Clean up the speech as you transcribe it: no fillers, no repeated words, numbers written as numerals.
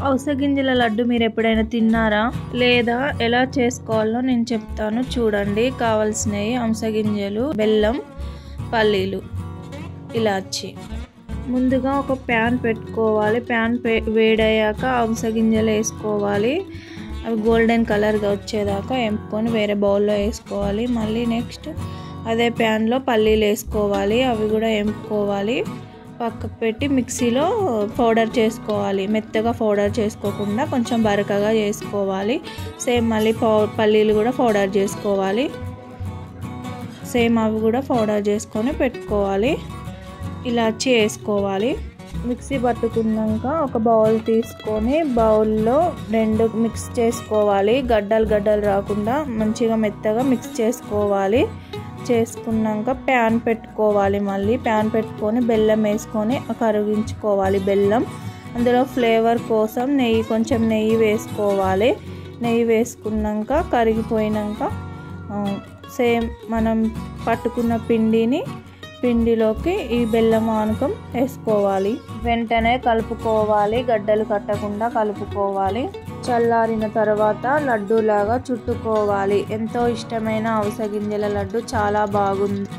అవిసె గింజల లడ్డు మీరు ఎప్పుడైనా తిన్నారా? లేదా ఎలా చేసుకోవాలో నేను చెప్తాను చూడండి. కావాల్సినవి అవిసె గింజలు, బెల్లం, పల్లీలు, ఇలాచి. ముందుగా ఒక ప్యాన్ పెట్టుకోవాలి. ప్యాన్ వేడయ్యాక అవిసె గింజలు వేసుకోవాలి. అవి గోల్డెన్ కలర్గా వచ్చేదాకా ఎంపుకొని వేరే బౌల్లో వేసుకోవాలి. మళ్ళీ నెక్స్ట్ అదే ప్యాన్లో పల్లీలు వేసుకోవాలి. అవి కూడా ఎంపుకోవాలి. పక్కకు పెట్టి మిక్సీలో పౌడర్ చేసుకోవాలి. మెత్తగా పౌడర్ చేసుకోకుండా కొంచెం బరకగా చేసుకోవాలి. సేమ్ మళ్ళీ పల్లీలు కూడా పౌడర్ చేసుకోవాలి. సేమ్ అవి కూడా పౌడర్ చేసుకొని పెట్టుకోవాలి. ఇలాచి వేసుకోవాలి. మిక్సీ పట్టుకున్నాక ఒక బౌల్ తీసుకొని బౌల్లో రెండు మిక్స్ చేసుకోవాలి. గడ్డలు రాకుండా మంచిగా మెత్తగా మిక్స్ చేసుకోవాలి. చేసుకున్నాక ప్యాన్ పెట్టుకోవాలి. మళ్ళీ ప్యాన్ పెట్టుకొని బెల్లం వేసుకొని కరిగించుకోవాలి. బెల్లం అందులో ఫ్లేవర్ కోసం కొంచెం నెయ్యి వేసుకోవాలి. నెయ్యి వేసుకున్నాక కరిగిపోయినాక సేమ్ మనం పట్టుకున్న పిండిలోకి ఈ బెల్లం ఆనకం వేసుకోవాలి. వెంటనే కలుపుకోవాలి. గడ్డలు కట్టకుండా కలుపుకోవాలి. చల్లారిన తర్వాత లడ్డూలాగా చుట్టుకోవాలి. ఎంతో ఇష్టమైన అవిసె గింజల లడ్డు చాలా బాగుంది.